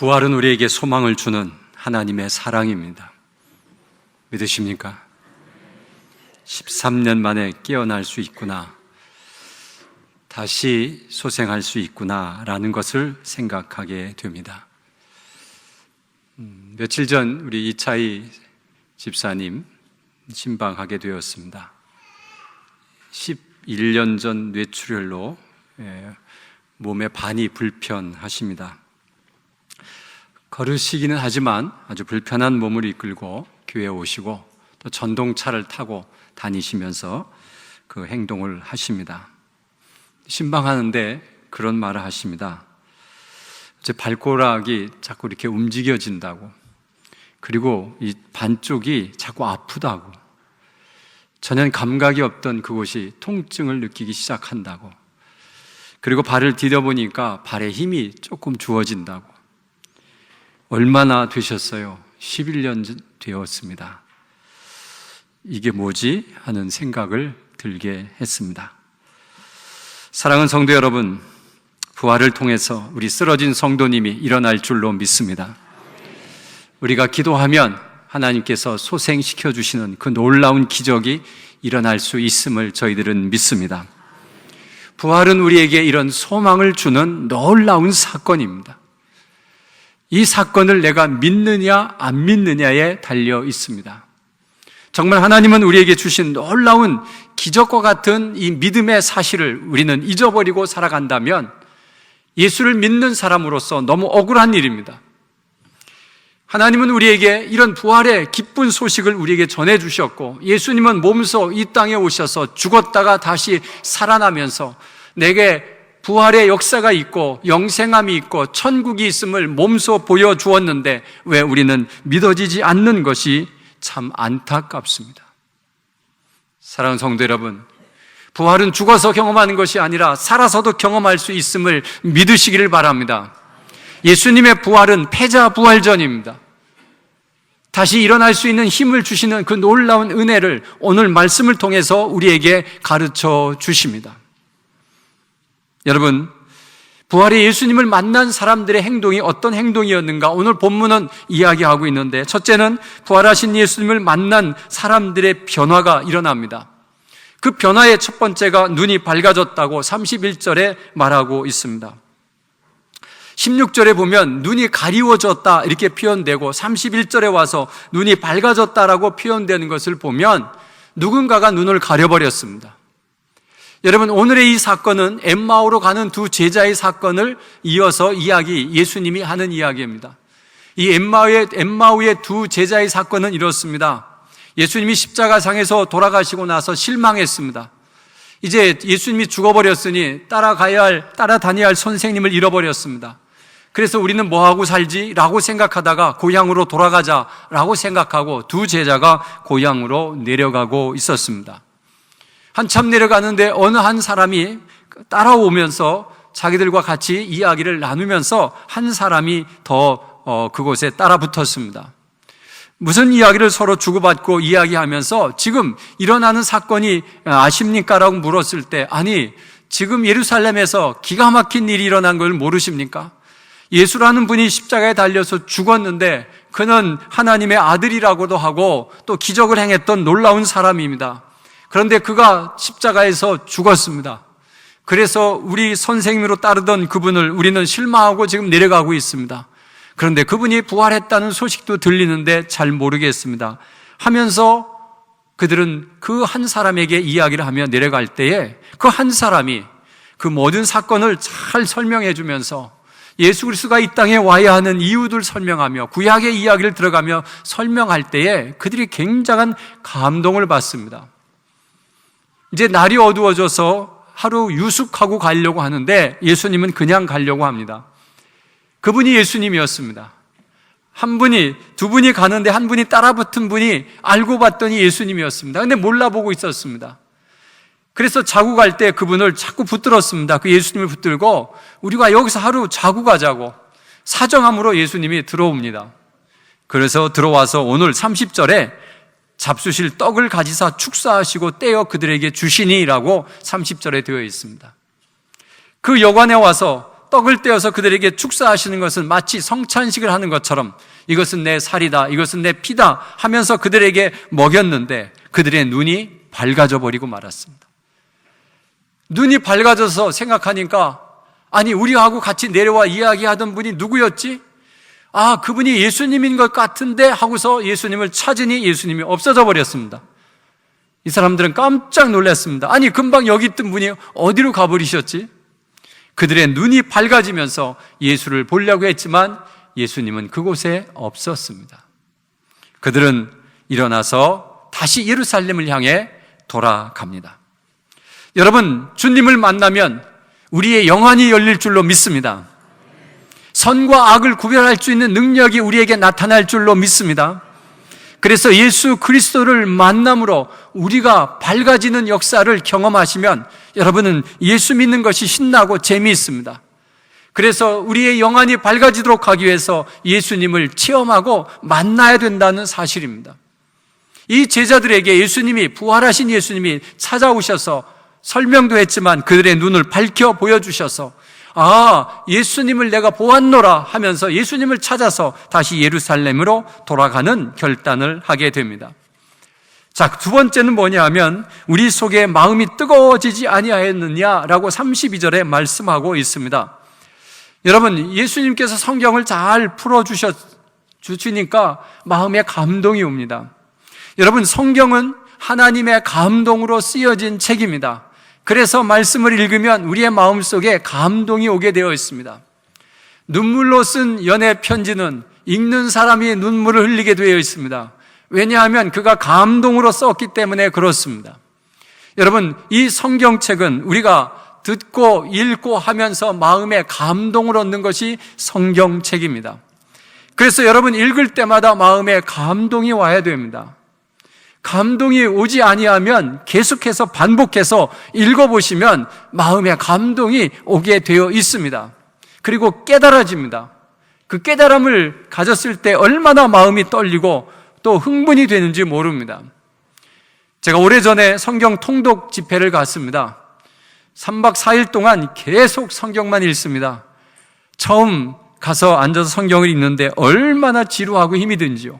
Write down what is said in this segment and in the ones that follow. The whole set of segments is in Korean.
부활은 우리에게 소망을 주는 하나님의 사랑입니다. 믿으십니까? 13년 만에 깨어날 수 있구나, 다시 소생할 수 있구나 라는 것을 생각하게 됩니다. 며칠 전 우리 이차희 집사님 신방하게 되었습니다. 11년 전 뇌출혈로 몸의 반이 불편하십니다. 걸으시기는 하지만 아주 불편한 몸을 이끌고 교회에 오시고 또 전동차를 타고 다니시면서 그 행동을 하십니다. 신방하는데 그런 말을 하십니다. 제 발가락이 자꾸 이렇게 움직여진다고, 그리고 이 반쪽이 자꾸 아프다고, 전혀 감각이 없던 그곳이 통증을 느끼기 시작한다고, 그리고 발을 디뎌보니까 발에 힘이 조금 주어진다고. 얼마나 되셨어요? 11년 되었습니다. 이게 뭐지? 하는 생각을 들게 했습니다. 사랑하는 성도 여러분, 부활을 통해서 우리 쓰러진 성도님이 일어날 줄로 믿습니다. 우리가 기도하면 하나님께서 소생시켜 주시는 그 놀라운 기적이 일어날 수 있음을 저희들은 믿습니다. 부활은 우리에게 이런 소망을 주는 놀라운 사건입니다. 이 사건을 내가 믿느냐 안 믿느냐에 달려 있습니다. 정말 하나님은 우리에게 주신 놀라운 기적과 같은 이 믿음의 사실을 우리는 잊어버리고 살아간다면 예수를 믿는 사람으로서 너무 억울한 일입니다. 하나님은 우리에게 이런 부활의 기쁜 소식을 우리에게 전해주셨고, 예수님은 몸소 이 땅에 오셔서 죽었다가 다시 살아나면서 내게 부활의 역사가 있고 영생함이 있고 천국이 있음을 몸소 보여주었는데 왜 우리는 믿어지지 않는 것이 참 안타깝습니다. 사랑하는 성도 여러분, 부활은 죽어서 경험하는 것이 아니라 살아서도 경험할 수 있음을 믿으시기를 바랍니다. 예수님의 부활은 패자부활전입니다. 다시 일어날 수 있는 힘을 주시는 그 놀라운 은혜를 오늘 말씀을 통해서 우리에게 가르쳐 주십니다. 여러분, 부활의 예수님을 만난 사람들의 행동이 어떤 행동이었는가 오늘 본문은 이야기하고 있는데, 첫째는 부활하신 예수님을 만난 사람들의 변화가 일어납니다. 그 변화의 첫 번째가 눈이 밝아졌다고 31절에 말하고 있습니다. 16절에 보면 눈이 가리워졌다 이렇게 표현되고 31절에 와서 눈이 밝아졌다라고 표현되는 것을 보면 누군가가 눈을 가려버렸습니다. 여러분, 오늘의 이 사건은 엠마오로 가는 두 제자의 사건을 이어서 예수님이 하는 이야기입니다. 이 엠마오의 두 제자의 사건은 이렇습니다. 예수님이 십자가상에서 돌아가시고 나서 실망했습니다. 이제 예수님이 죽어버렸으니 따라다녀야 할 선생님을 잃어버렸습니다. 그래서 우리는 뭐하고 살지? 라고 생각하다가 고향으로 돌아가자라고 생각하고 두 제자가 고향으로 내려가고 있었습니다. 한참 내려가는데 어느 한 사람이 따라오면서 자기들과 같이 이야기를 나누면서 한 사람이 더 그곳에 따라 붙었습니다. 무슨 이야기를 서로 주고받고 이야기하면서 지금 일어나는 사건이 아십니까? 라고 물었을 때, 아니, 지금 예루살렘에서 기가 막힌 일이 일어난 걸 모르십니까? 예수라는 분이 십자가에 달려서 죽었는데 그는 하나님의 아들이라고도 하고 또 기적을 행했던 놀라운 사람입니다. 그런데 그가 십자가에서 죽었습니다. 그래서 우리 선생님으로 따르던 그분을 우리는 실망하고 지금 내려가고 있습니다. 그런데 그분이 부활했다는 소식도 들리는데 잘 모르겠습니다 하면서 그들은 그 한 사람에게 이야기를 하며 내려갈 때에 그 한 사람이 그 모든 사건을 잘 설명해 주면서 예수 그리스도가 이 땅에 와야 하는 이유들 설명하며 구약의 이야기를 들어가며 설명할 때에 그들이 굉장한 감동을 받습니다. 이제 날이 어두워져서 하루 유숙하고 가려고 하는데 예수님은 그냥 가려고 합니다. 그분이 예수님이었습니다. 두 분이 가는데 한 분이 따라붙은 분이 알고 봤더니 예수님이었습니다. 근데 몰라보고 있었습니다. 그래서 자고 갈 때 그분을 자꾸 붙들었습니다. 그 예수님을 붙들고 우리가 여기서 하루 자고 가자고 사정함으로 예수님이 들어옵니다. 그래서 들어와서 오늘 30절에 잡수실 떡을 가지사 축사하시고 떼어 그들에게 주시니라고 30절에 되어 있습니다. 그 여관에 와서 떡을 떼어서 그들에게 축사하시는 것은 마치 성찬식을 하는 것처럼 이것은 내 살이다, 이것은 내 피다 하면서 그들에게 먹였는데 그들의 눈이 밝아져 버리고 말았습니다. 눈이 밝아져서 생각하니까 아니 우리하고 같이 내려와 이야기하던 분이 누구였지? 아, 그분이 예수님인 것 같은데 하고서 예수님을 찾으니 예수님이 없어져 버렸습니다. 이 사람들은 깜짝 놀랐습니다. 아니 금방 여기 있던 분이 어디로 가버리셨지? 그들의 눈이 밝아지면서 예수를 보려고 했지만 예수님은 그곳에 없었습니다. 그들은 일어나서 다시 예루살렘을 향해 돌아갑니다. 여러분, 주님을 만나면 우리의 영안이 열릴 줄로 믿습니다. 선과 악을 구별할 수 있는 능력이 우리에게 나타날 줄로 믿습니다. 그래서 예수 그리스도를 만남으로 우리가 밝아지는 역사를 경험하시면 여러분은 예수 믿는 것이 신나고 재미있습니다. 그래서 우리의 영안이 밝아지도록 하기 위해서 예수님을 체험하고 만나야 된다는 사실입니다. 이 제자들에게 예수님이, 부활하신 예수님이 찾아오셔서 설명도 했지만 그들의 눈을 밝혀 보여주셔서 아, 예수님을 내가 보았노라 하면서 예수님을 찾아서 다시 예루살렘으로 돌아가는 결단을 하게 됩니다. 자, 두 번째는 뭐냐 하면 우리 속에 마음이 뜨거워지지 아니하였느냐라고 32절에 말씀하고 있습니다. 여러분, 예수님께서 성경을 잘 풀어주시니까 마음에 감동이 옵니다. 여러분, 성경은 하나님의 감동으로 쓰여진 책입니다. 그래서 말씀을 읽으면 우리의 마음속에 감동이 오게 되어 있습니다. 눈물로 쓴 연애 편지는 읽는 사람이 눈물을 흘리게 되어 있습니다. 왜냐하면 그가 감동으로 썼기 때문에 그렇습니다. 여러분, 이 성경책은 우리가 듣고 읽고 하면서 마음에 감동을 얻는 것이 성경책입니다. 그래서 여러분 읽을 때마다 마음에 감동이 와야 됩니다. 감동이 오지 아니하면 계속해서 반복해서 읽어보시면 마음에 감동이 오게 되어 있습니다. 그리고 깨달아집니다. 그 깨달음을 가졌을 때 얼마나 마음이 떨리고 또 흥분이 되는지 모릅니다. 제가 오래전에 성경 통독 집회를 갔습니다. 3박 4일 동안 계속 성경만 읽습니다. 처음 가서 앉아서 성경을 읽는데 얼마나 지루하고 힘이 든지요.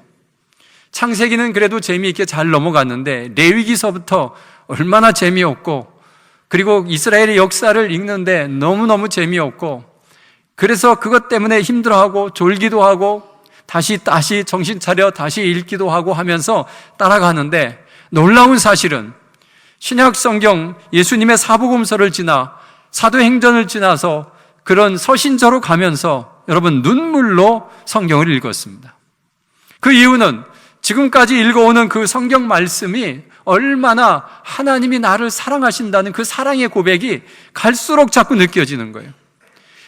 창세기는 그래도 재미있게 잘 넘어갔는데 레위기서부터 얼마나 재미없고, 그리고 이스라엘의 역사를 읽는데 너무너무 재미없고, 그래서 그것 때문에 힘들어하고 졸기도 하고 다시 정신 차려 다시 읽기도 하고 하면서 따라가는데, 놀라운 사실은 신약 성경 예수님의 사복음서를 지나 사도행전을 지나서 그런 서신서로 가면서 여러분 눈물로 성경을 읽었습니다. 그 이유는 지금까지 읽어오는 그 성경 말씀이 얼마나 하나님이 나를 사랑하신다는 그 사랑의 고백이 갈수록 자꾸 느껴지는 거예요.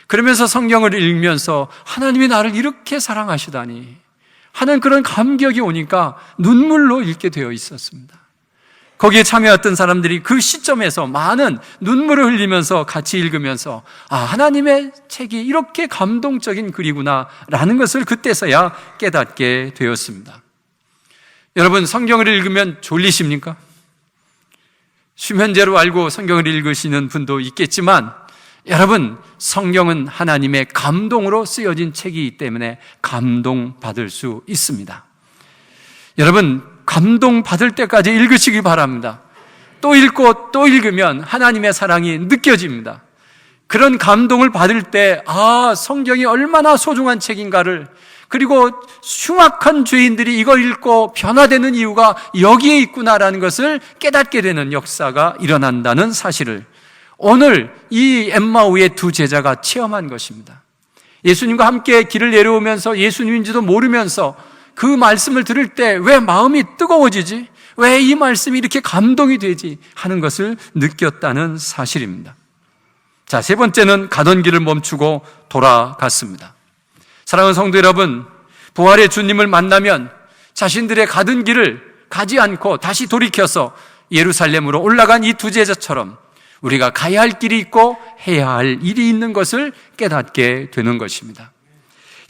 그러면서 성경을 읽으면서 하나님이 나를 이렇게 사랑하시다니 하는 그런 감격이 오니까 눈물로 읽게 되어 있었습니다. 거기에 참여했던 사람들이 그 시점에서 많은 눈물을 흘리면서 같이 읽으면서 아, 하나님의 책이 이렇게 감동적인 글이구나 라는 것을 그때서야 깨닫게 되었습니다. 여러분, 성경을 읽으면 졸리십니까? 수면제로 알고 성경을 읽으시는 분도 있겠지만 여러분, 성경은 하나님의 감동으로 쓰여진 책이기 때문에 감동받을 수 있습니다. 여러분, 감동받을 때까지 읽으시기 바랍니다. 또 읽고 또 읽으면 하나님의 사랑이 느껴집니다. 그런 감동을 받을 때 아, 성경이 얼마나 소중한 책인가를, 그리고 흉악한 죄인들이 이걸 읽고 변화되는 이유가 여기에 있구나라는 것을 깨닫게 되는 역사가 일어난다는 사실을 오늘 이 엠마오의 두 제자가 체험한 것입니다. 예수님과 함께 길을 내려오면서 예수님인지도 모르면서 그 말씀을 들을 때 왜 마음이 뜨거워지지? 왜 이 말씀이 이렇게 감동이 되지? 하는 것을 느꼈다는 사실입니다. 자, 세 번째는 가던 길을 멈추고 돌아갔습니다. 사랑하는 성도 여러분, 부활의 주님을 만나면 자신들의 가던 길을 가지 않고 다시 돌이켜서 예루살렘으로 올라간 이 두 제자처럼 우리가 가야 할 길이 있고 해야 할 일이 있는 것을 깨닫게 되는 것입니다.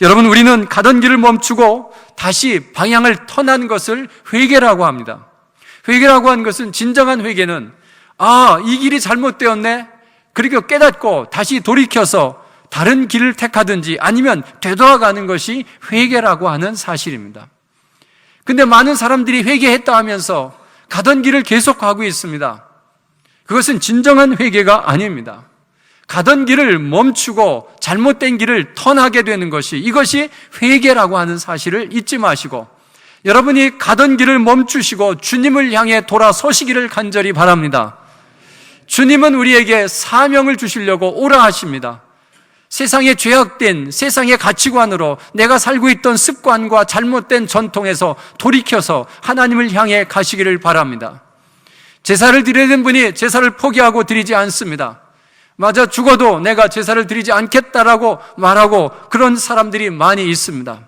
여러분, 우리는 가던 길을 멈추고 다시 방향을 터난 것을 회개라고 합니다. 회개라고 하는 것은, 진정한 회개는 아, 이 길이 잘못되었네, 그리고 깨닫고 다시 돌이켜서 다른 길을 택하든지 아니면 되돌아가는 것이 회개라고 하는 사실입니다. 근데 많은 사람들이 회개했다 하면서 가던 길을 계속 가고 있습니다. 그것은 진정한 회개가 아닙니다. 가던 길을 멈추고 잘못된 길을 턴하게 되는 것이, 이것이 회개라고 하는 사실을 잊지 마시고 여러분이 가던 길을 멈추시고 주님을 향해 돌아서시기를 간절히 바랍니다. 주님은 우리에게 사명을 주시려고 오라 하십니다. 세상에 죄악된 세상의 가치관으로 내가 살고 있던 습관과 잘못된 전통에서 돌이켜서 하나님을 향해 가시기를 바랍니다. 제사를 드려야 되는 분이 제사를 포기하고 드리지 않습니다. 맞아, 죽어도 내가 제사를 드리지 않겠다라고 말하고 그런 사람들이 많이 있습니다.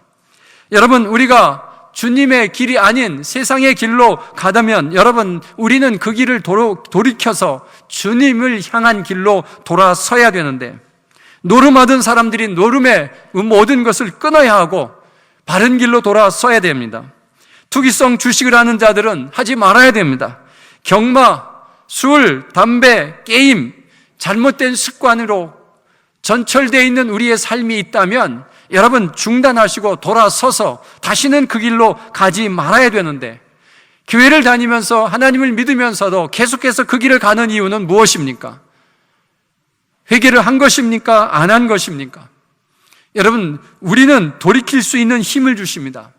여러분, 우리가 주님의 길이 아닌 세상의 길로 가다면 여러분, 우리는 그 길을 돌이켜서 주님을 향한 길로 돌아서야 되는데, 노름하던 사람들이 노름의 모든 것을 끊어야 하고 바른 길로 돌아서야 됩니다. 투기성 주식을 하는 자들은 하지 말아야 됩니다. 경마, 술, 담배, 게임, 잘못된 습관으로 전철되어 있는 우리의 삶이 있다면 여러분 중단하시고 돌아서서 다시는 그 길로 가지 말아야 되는데, 교회를 다니면서 하나님을 믿으면서도 계속해서 그 길을 가는 이유는 무엇입니까? 회개를 한 것입니까? 안 한 것입니까? 여러분, 우리는 돌이킬 수 있는 힘을 주십니다.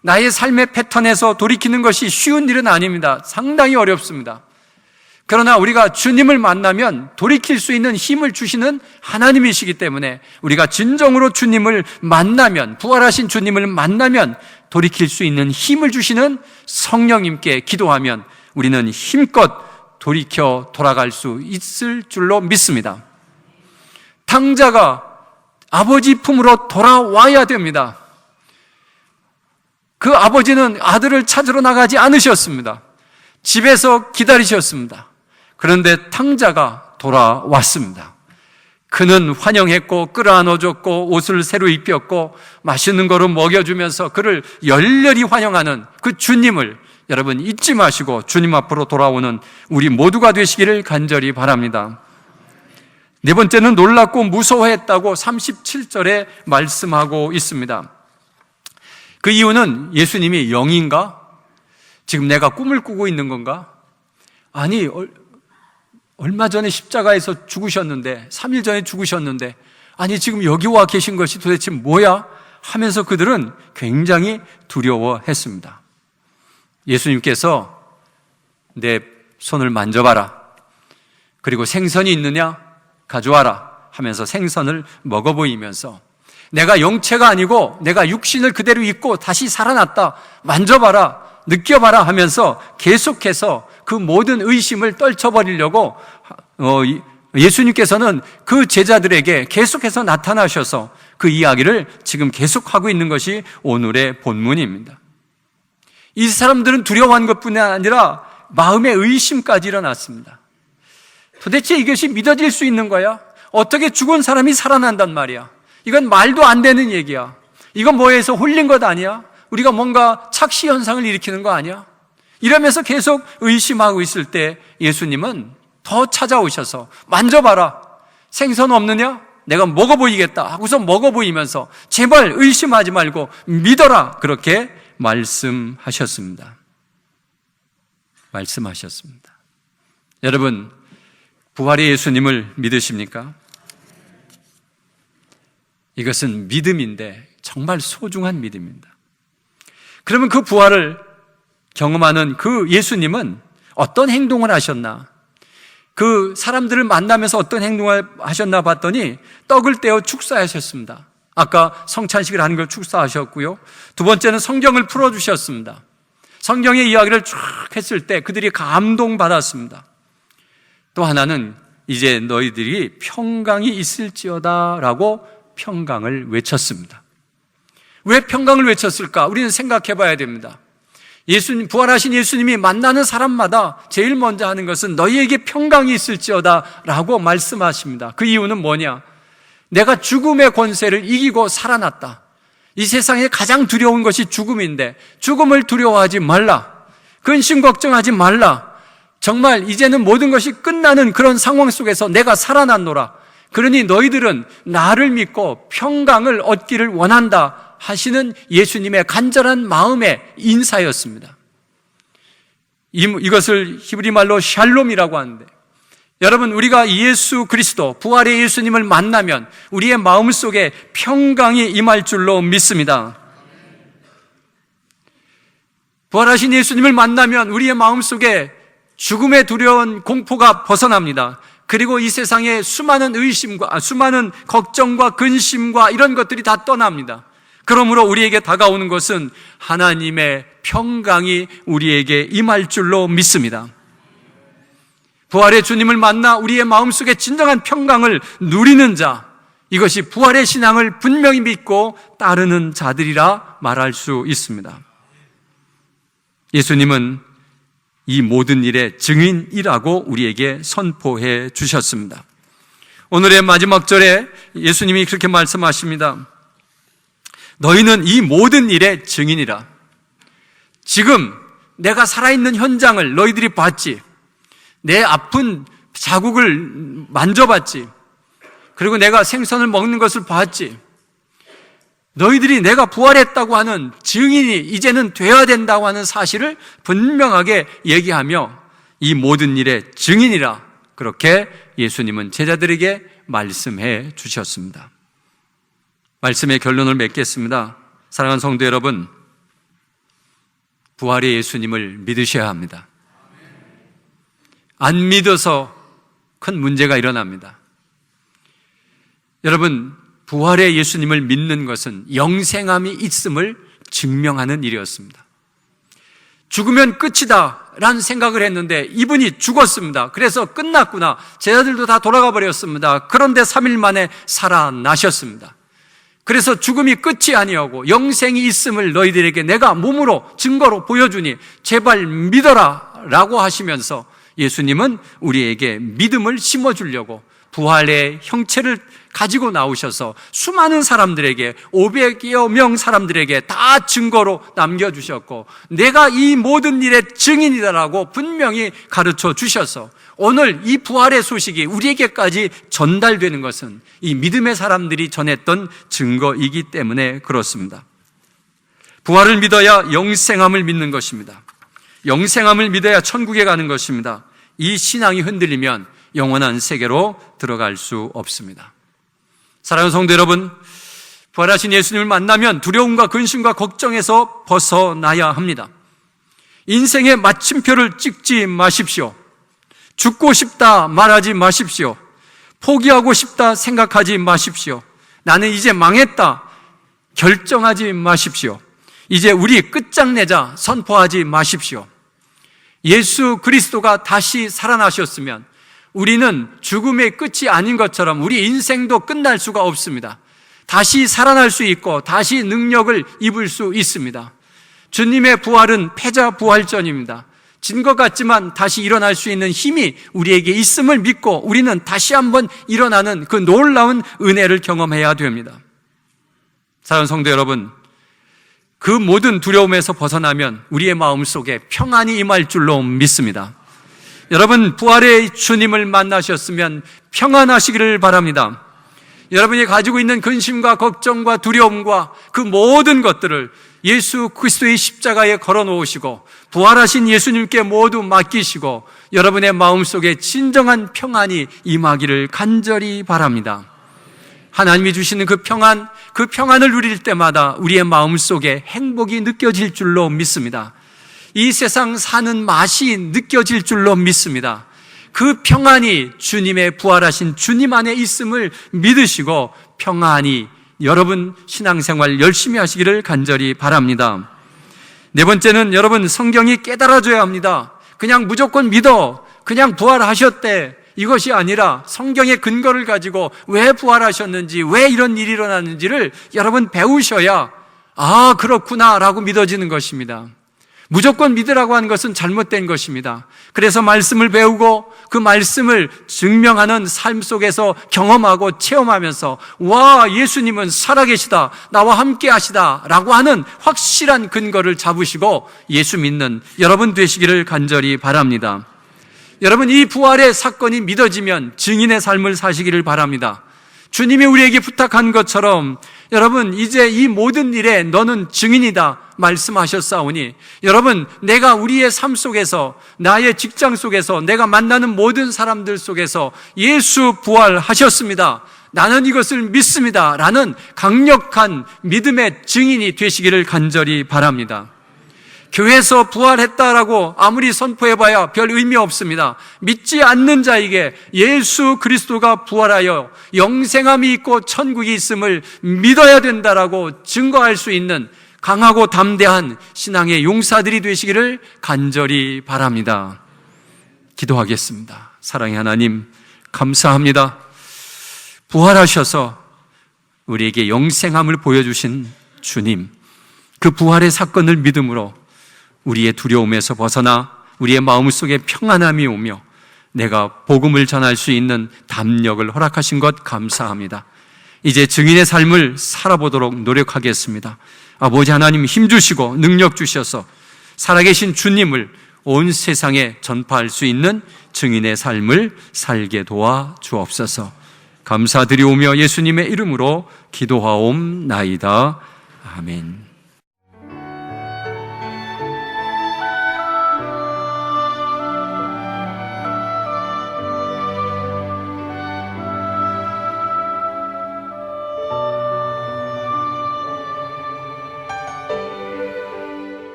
나의 삶의 패턴에서 돌이키는 것이 쉬운 일은 아닙니다. 상당히 어렵습니다. 그러나 우리가 주님을 만나면 돌이킬 수 있는 힘을 주시는 하나님이시기 때문에 우리가 진정으로 주님을 만나면, 부활하신 주님을 만나면 돌이킬 수 있는 힘을 주시는 성령님께 기도하면 우리는 힘껏 돌이켜 돌아갈 수 있을 줄로 믿습니다. 탕자가 아버지 품으로 돌아와야 됩니다. 그 아버지는 아들을 찾으러 나가지 않으셨습니다. 집에서 기다리셨습니다. 그런데 탕자가 돌아왔습니다. 그는 환영했고 끌어안아줬고 옷을 새로 입혔고 맛있는 거로 먹여주면서 그를 열렬히 환영하는 그 주님을 여러분 잊지 마시고 주님 앞으로 돌아오는 우리 모두가 되시기를 간절히 바랍니다. 네 번째는 놀랍고 무서워했다고 37절에 말씀하고 있습니다. 그 이유는 예수님이 영인가? 지금 내가 꿈을 꾸고 있는 건가? 아니, 얼마 전에 십자가에서 죽으셨는데, 3일 전에 죽으셨는데, 아니 지금 여기 와 계신 것이 도대체 뭐야? 하면서 그들은 굉장히 두려워했습니다. 예수님께서 내 손을 만져봐라. 그리고 생선이 있느냐? 가져와라 하면서 생선을 먹어 보이면서, 내가 영체가 아니고 내가 육신을 그대로 입고 다시 살아났다, 만져봐라, 느껴봐라 하면서 계속해서 그 모든 의심을 떨쳐버리려고 예수님께서는 그 제자들에게 계속해서 나타나셔서 그 이야기를 지금 계속하고 있는 것이 오늘의 본문입니다. 이 사람들은 두려워한 것뿐이 아니라 마음의 의심까지 일어났습니다. 도대체 이것이 믿어질 수 있는 거야? 어떻게 죽은 사람이 살아난단 말이야? 이건 말도 안 되는 얘기야. 이건 뭐에서 홀린 것 아니야? 우리가 뭔가 착시 현상을 일으키는 거 아니야? 이러면서 계속 의심하고 있을 때 예수님은 더 찾아오셔서 만져봐라. 생선 없느냐? 내가 먹어 보이겠다 하고서 먹어 보이면서 제발 의심하지 말고 믿어라. 그렇게 말씀하셨습니다. 여러분, 부활의 예수님을 믿으십니까? 이것은 믿음인데 정말 소중한 믿음입니다. 그러면 그 부활을 경험하는 그 예수님은 어떤 행동을 하셨나? 그 사람들을 만나면서 어떤 행동을 하셨나 봤더니 떡을 떼어 축사하셨습니다. 아까 성찬식을 하는 걸 축사하셨고요. 두 번째는 성경을 풀어주셨습니다. 성경의 이야기를 쭉 했을 때 그들이 감동받았습니다. 또 하나는 이제 너희들이 평강이 있을지어다 라고 평강을 외쳤습니다. 왜 평강을 외쳤을까? 우리는 생각해 봐야 됩니다. 부활하신 예수님이 만나는 사람마다 제일 먼저 하는 것은 너희에게 평강이 있을지어다 라고 말씀하십니다. 그 이유는 뭐냐? 내가 죽음의 권세를 이기고 살아났다. 이 세상에 가장 두려운 것이 죽음인데 죽음을 두려워하지 말라. 근심 걱정하지 말라. 정말 이제는 모든 것이 끝나는 그런 상황 속에서 내가 살아났노라. 그러니 너희들은 나를 믿고 평강을 얻기를 원한다 하시는 예수님의 간절한 마음의 인사였습니다. 이것을 히브리 말로 샬롬이라고 하는데, 여러분, 우리가 예수 그리스도 부활의 예수님을 만나면 우리의 마음속에 평강이 임할 줄로 믿습니다. 부활하신 예수님을 만나면 우리의 마음속에 죽음의 두려운 공포가 벗어납니다. 그리고 이 세상에 수많은 의심과 수많은 걱정과 근심과 이런 것들이 다 떠납니다. 그러므로 우리에게 다가오는 것은 하나님의 평강이 우리에게 임할 줄로 믿습니다. 부활의 주님을 만나 우리의 마음속에 진정한 평강을 누리는 자, 이것이 부활의 신앙을 분명히 믿고 따르는 자들이라 말할 수 있습니다. 예수님은 이 모든 일의 증인이라고 우리에게 선포해 주셨습니다. 오늘의 마지막 절에 예수님이 그렇게 말씀하십니다. 너희는 이 모든 일의 증인이라. 지금 내가 살아있는 현장을 너희들이 봤지. 내 아픈 자국을 만져봤지. 그리고 내가 생선을 먹는 것을 봤지. 너희들이 내가 부활했다고 하는 증인이 이제는 되어야 된다고 하는 사실을 분명하게 얘기하며 이 모든 일의 증인이라, 그렇게 예수님은 제자들에게 말씀해 주셨습니다. 말씀의 결론을 맺겠습니다. 사랑하는 성도 여러분, 부활의 예수님을 믿으셔야 합니다. 안 믿어서 큰 문제가 일어납니다. 여러분, 부활의 예수님을 믿는 것은 영생함이 있음을 증명하는 일이었습니다. 죽으면 끝이다 라는 생각을 했는데 이분이 죽었습니다. 그래서 끝났구나, 제자들도 다 돌아가 버렸습니다. 그런데 3일 만에 살아나셨습니다. 그래서 죽음이 끝이 아니하고 영생이 있음을 너희들에게 내가 몸으로 증거로 보여주니 제발 믿어라 라고 하시면서 예수님은 우리에게 믿음을 심어주려고 부활의 형체를 가지고 나오셔서 수많은 사람들에게, 500여 명 사람들에게 다 증거로 남겨주셨고 내가 이 모든 일의 증인이다라고 분명히 가르쳐 주셔서 오늘 이 부활의 소식이 우리에게까지 전달되는 것은 이 믿음의 사람들이 전했던 증거이기 때문에 그렇습니다. 부활을 믿어야 영생함을 믿는 것입니다. 영생함을 믿어야 천국에 가는 것입니다. 이 신앙이 흔들리면 영원한 세계로 들어갈 수 없습니다. 사랑하는 성도 여러분, 부활하신 예수님을 만나면 두려움과 근심과 걱정에서 벗어나야 합니다. 인생의 마침표를 찍지 마십시오. 죽고 싶다 말하지 마십시오. 포기하고 싶다 생각하지 마십시오. 나는 이제 망했다 결정하지 마십시오. 이제 우리 끝장내자 선포하지 마십시오. 예수 그리스도가 다시 살아나셨으면 우리는 죽음의 끝이 아닌 것처럼 우리 인생도 끝날 수가 없습니다. 다시 살아날 수 있고 다시 능력을 입을 수 있습니다. 주님의 부활은 패자부활전입니다. 진 것 같지만 다시 일어날 수 있는 힘이 우리에게 있음을 믿고 우리는 다시 한번 일어나는 그 놀라운 은혜를 경험해야 됩니다. 사랑하는 성도 여러분, 그 모든 두려움에서 벗어나면 우리의 마음속에 평안이 임할 줄로 믿습니다. 여러분, 부활의 주님을 만나셨으면 평안하시기를 바랍니다. 여러분이 가지고 있는 근심과 걱정과 두려움과 그 모든 것들을 예수 그리스도의 십자가에 걸어놓으시고 부활하신 예수님께 모두 맡기시고 여러분의 마음속에 진정한 평안이 임하기를 간절히 바랍니다. 하나님이 주시는 그 평안을 누릴 때마다 우리의 마음속에 행복이 느껴질 줄로 믿습니다. 이 세상 사는 맛이 느껴질 줄로 믿습니다. 그 평안이 주님의 부활하신 주님 안에 있음을 믿으시고 평안히 여러분 신앙생활 열심히 하시기를 간절히 바랍니다. 네 번째는 여러분, 성경이 깨달아줘야 합니다. 그냥 무조건 믿어, 그냥 부활하셨대, 이것이 아니라 성경의 근거를 가지고 왜 부활하셨는지, 왜 이런 일이 일어났는지를 여러분 배우셔야 아 그렇구나 라고 믿어지는 것입니다. 무조건 믿으라고 하는 것은 잘못된 것입니다. 그래서 말씀을 배우고 그 말씀을 증명하는 삶 속에서 경험하고 체험하면서 와, 예수님은 살아계시다, 나와 함께 하시다 라고 하는 확실한 근거를 잡으시고 예수 믿는 여러분 되시기를 간절히 바랍니다. 여러분, 이 부활의 사건이 믿어지면 증인의 삶을 사시기를 바랍니다. 주님이 우리에게 부탁한 것처럼 여러분, 이제 이 모든 일에 너는 증인이다 말씀하셨사오니, 여러분, 내가 우리의 삶 속에서, 나의 직장 속에서, 내가 만나는 모든 사람들 속에서 예수 부활하셨습니다, 나는 이것을 믿습니다 라는 강력한 믿음의 증인이 되시기를 간절히 바랍니다. 교회에서 부활했다라고 아무리 선포해봐야 별 의미 없습니다. 믿지 않는 자에게 예수 그리스도가 부활하여 영생함이 있고 천국이 있음을 믿어야 된다라고 증거할 수 있는 강하고 담대한 신앙의 용사들이 되시기를 간절히 바랍니다. 기도하겠습니다. 사랑의 하나님, 감사합니다. 부활하셔서 우리에게 영생함을 보여주신 주님, 그 부활의 사건을 믿음으로 우리의 두려움에서 벗어나 우리의 마음속에 평안함이 오며 내가 복음을 전할 수 있는 담력을 허락하신 것 감사합니다. 이제 증인의 삶을 살아보도록 노력하겠습니다. 아버지 하나님, 힘주시고 능력 주셔서 살아계신 주님을 온 세상에 전파할 수 있는 증인의 삶을 살게 도와 주옵소서. 감사드리오며 예수님의 이름으로 기도하옵나이다. 아멘.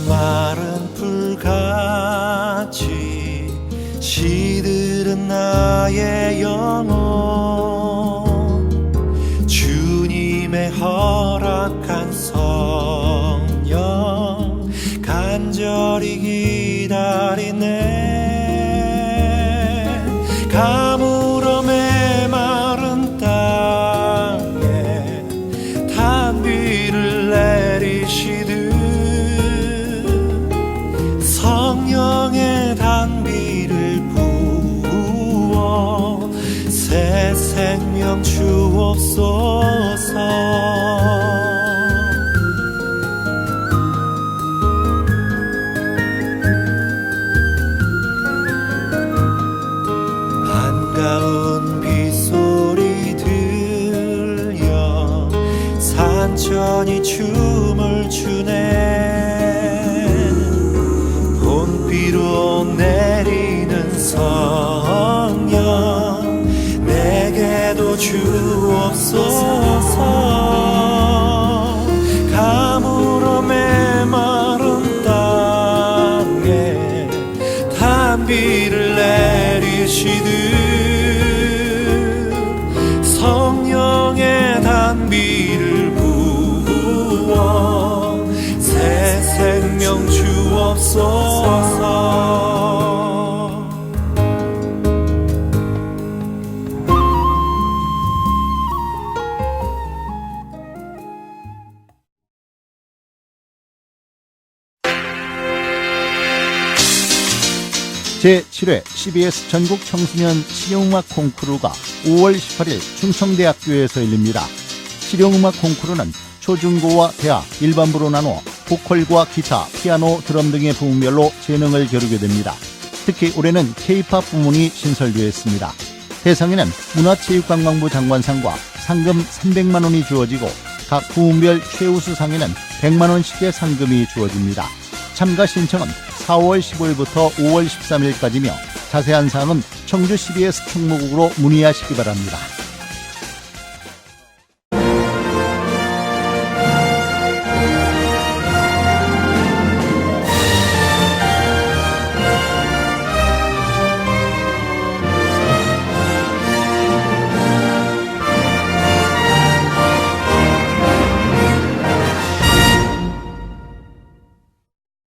마른 풀같이 시들은 나의 영혼, 주님의 허락한 성령 간절히 기다리네. 가물어 메마른 땅에 단비를 내리시듯 성령의 단비를 부어 새 생명 주옵소서. 반가운 빗소리 들려 산천이 춤을 추네. 봄비로 내리는 성령 내게도 주옵소서. 가물어 메마른 땅에 단비를 내리시듯 성령의 단비를 부어 새 생명 주옵소서. 제7회 CBS 전국 청소년 실용음악 콩쿠르가 5월 18일 충청대학교에서 열립니다. 실용음악 콩쿠르는 초중고와 대학 일반부로 나누어 보컬과 기타, 피아노, 드럼 등의 부문별로 재능을 겨루게 됩니다. 특히 올해는 K-POP 부문이 신설되었습니다. 대상에는 문화체육관광부 장관상과 상금 300만 원이 주어지고 각 부문별 최우수 상에는 100만 원씩의 상금이 주어집니다. 참가 신청은 4월 15일부터 5월 13일까지며 자세한 사항은 청주 CBS 총무국으로 문의하시기 바랍니다.